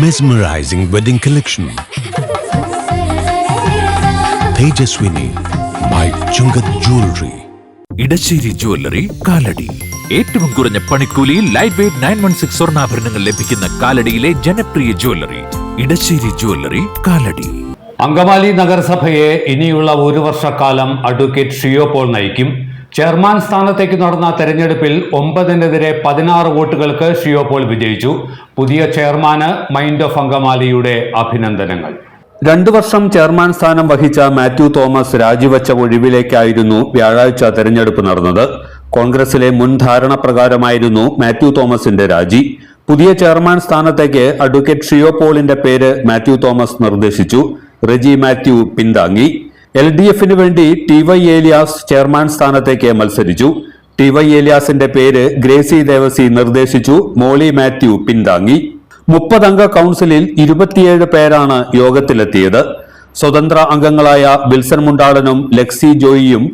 Mesmerizing wedding collection. Tejaswini by Chungat Jewelry. Edasseri jewellery Kalady. ഏറ്റവും കുറഞ്ഞ പണിക്കൂലിയിൽ ലൈറ്റ് വെയ്റ്റ് 916 സ്വർണ്ണാഭരണങ്ങൾ ലഭിക്കുന്ന കാലടിയിലെ ജനപ്രിയ ജ്വല്ലറി ഇടശ്ശേരി ജ്വല്ലറി കാലടി. അങ്കമാലി നഗരസഭയെ ഇനിയുള്ള ഒരു വർഷക്കാലം അഡ്വക്കേറ്റ് ഷിയോ പോൾ നയിക്കും. ചെയർമാൻ സ്ഥാനത്തേക്ക് നടന്ന തെരഞ്ഞെടുപ്പിൽ 9-നെതിരെ 16 വോട്ടുകൾക്ക് ഷിയോ പോൾ വിജയിച്ചു. പുതിയ ചെയർമാന് മൈൻഡ് ഓഫ് അങ്കമാലിയുടെ അഭിനന്ദനങ്ങൾ. 2 വർഷം ചെയർമാൻ സ്ഥാനം വഹിച്ച മാത്യു തോമസ് രാജിവെച്ച ഒഴിവിലേക്കായിരുന്നു വ്യാഴാഴ്ച തെരഞ്ഞെടുപ്പ് നടന്നത്. കോൺഗ്രസിലെ മുൻ ധാരണ പ്രകാരമായിരുന്നു മാത്യു തോമസിന്റെ രാജി. പുതിയ ചെയർമാൻ സ്ഥാനത്തേക്ക് അഡ്വക്കേറ്റ് ഷിയോ പോളിന്റെ പേര് മാത്യു തോമസ് നിർദ്ദേശിച്ചു. റെജി മാത്യു പിന്താങ്ങി. LDFന് വേണ്ടി TY ഏലിയാസ് ചെയർമാൻ സ്ഥാനത്തേക്ക് മത്സരിച്ചു. TY ഏലിയാസിന്റെ പേര് ഗ്രേസി ദേവസി നിർദ്ദേശിച്ചു. മോളി മാത്യു പിന്താങ്ങി. 30 അംഗ കൗൺസിലിൽ 27 പേരാണ് യോഗത്തിലെത്തിയത്. സ്വതന്ത്ര അംഗങ്ങളായ വിൽസൺ മുണ്ടാടനും ലക്സി ജോയിയും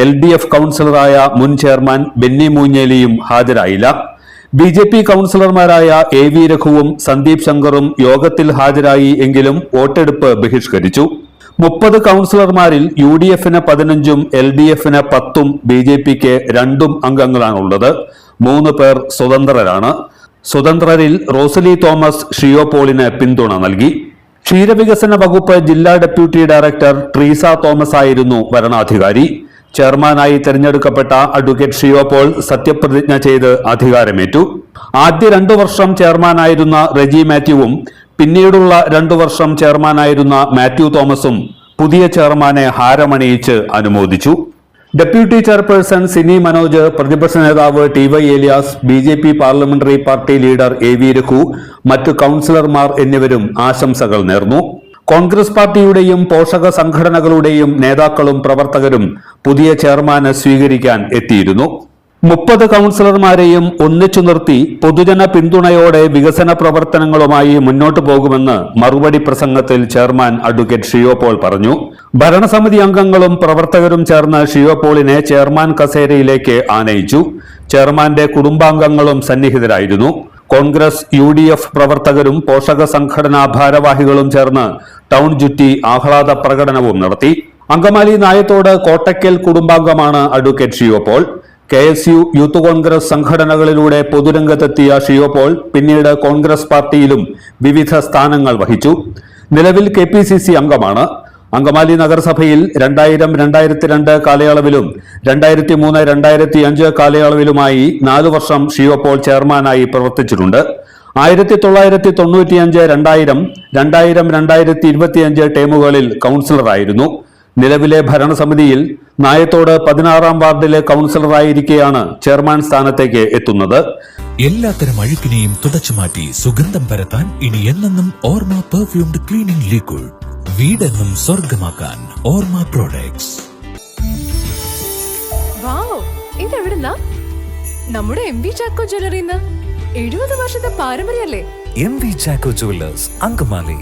LDF കൗൺസിലറായ മുൻ ചെയർമാൻ ബെന്നി മൂഞ്ഞേലിയും ഹാജരായില്ല. BJP കൗൺസിലർമാരായ AV രഘുവും സന്ദീപ് ശങ്കറും യോഗത്തിൽ ഹാജരായി എങ്കിലും വോട്ടെടുപ്പ് ബഹിഷ്കരിച്ചു. 30 കൗൺസിലർമാരിൽ UDFന് 15ഉം LDFന് 10ഉം BJPക്ക് 2 അംഗങ്ങളാണുള്ളത്. 3 പേർ സ്വതന്ത്രരാണ്. സ്വതന്ത്രരിൽ റോസലി തോമസ് ഷിയോ പോളിന് പിന്തുണ നൽകി. ക്ഷീരവികസന വകുപ്പ് ജില്ലാ ഡെപ്യൂട്ടി ഡയറക്ടർ ട്രീസ തോമസ് ആയിരുന്നു വരണാധികാരി. ചെയർമാനായി തെരഞ്ഞെടുക്കപ്പെട്ട അഡ്വക്കേറ്റ് ഷിയോ പോൾ സത്യപ്രതിജ്ഞ ചെയ്ത് അധികാരമേറ്റു. ആദ്യ 2 വർഷം ചെയർമാനായിരുന്ന റെജി മാത്യുവും പിന്നീടുള്ള 2 വർഷം ചെയർമാനായിരുന്ന മാത്യു തോമസും പുതിയ ചെയർമാനെ ഹാരമണിയിച്ച് അനുമോദിച്ചു. ഡെപ്യൂട്ടി ചെയർപേഴ്സൺ സിനി മനോജ്, പ്രതിപക്ഷ നേതാവ് TY Elias, BJP parliamentary party leader AV Raghu, മറ്റു കൗൺസിലർമാർ എന്നിവരും ആശംസകൾ നേർന്നു. കോൺഗ്രസ് പാർട്ടിയുടെയും പോഷക സംഘടനകളുടെയും നേതാക്കളും പ്രവർത്തകരും പുതിയ ചെയർമാനെ സ്വീകരിക്കാൻ എത്തിയിരുന്നു. 30 കൗൺസിലർമാരെയും ഒന്നിച്ചു നിർത്തി പൊതുജന പിന്തുണയോടെ വികസന പ്രവർത്തനങ്ങളുമായി മുന്നോട്ടു പോകുമെന്ന് മറുപടി പ്രസംഗത്തിൽ ചെയർമാൻ അഡ്വക്കേറ്റ് ഷിയോ പോൾ പറഞ്ഞു. ഭരണസമിതി അംഗങ്ങളും പ്രവർത്തകരും ചേർന്ന് ഷിയോ പോളിനെ ചെയർമാൻ കസേരയിലേക്ക് ആനയിച്ചു. ചെയർമാന്റെ കുടുംബാംഗങ്ങളും സന്നിഹിതരായിരുന്നു. കോൺഗ്രസ് UDF പ്രവർത്തകരും പോഷക സംഘടനാ ഭാരവാഹികളും ചേർന്ന് ടൗൺ ചുറ്റി ആഹ്ലാദ പ്രകടനവും നടത്തി. അങ്കമാലി നായത്തോട് കോട്ടയ്ക്കൽ കുടുംബാംഗമാണ് advocate Shiyo Paul. KSU, youth Congress സംഘടനകളിലൂടെ പൊതുരംഗത്തെത്തിയ ഷിയോ പോൾ പിന്നീട് കോൺഗ്രസ് പാർട്ടിയിലും വിവിധ സ്ഥാനങ്ങൾ വഹിച്ചു. നിലവിൽ KPCC അംഗമാണ്. അങ്കമാലി നഗരസഭയിൽ 2000-2002 കാലയളവിലും 2003-2005 കാലയളവിലുമായി 4 വർഷം ഷിയോ പോൾ ചെയർമാനായി പ്രവർത്തിച്ചിട്ടുണ്ട്. 1995-2000, 2000-2025 ടേമുകളിൽ കൗൺസിലറായിരുന്നു. നിലവിലെ ഭരണസമിതിയിൽ നായത്തോട് 16ാം വാർഡിലെ കൗൺസിലറായിരിക്കെയാണ് ചെയർമാൻ സ്ഥാനത്തേക്ക് എത്തുന്നത്. എല്ലാത്തരം അഴുക്കിനെയും തുടച്ചുമാറ്റി സുഗന്ധം പരത്താൻ ഇനി എന്നെന്നും ഓർമ്മ പെർഫ്യൂംഡ് ക്ലീനിംഗ് ലിക്വിഡ്. വീടെന്നും സ്വർഗമാക്കാൻ ഓർമ്മ പ്രോഡക്ട്സ്. ഇതെവിടുന്നാ? നമ്മുടെ MV ചാക്കോ ജ്വല്ലറിന്ന്. 70 വർഷത്തെ പാരമ്പര്യല്ലേ? MV Chacko jewellers, Angamaly.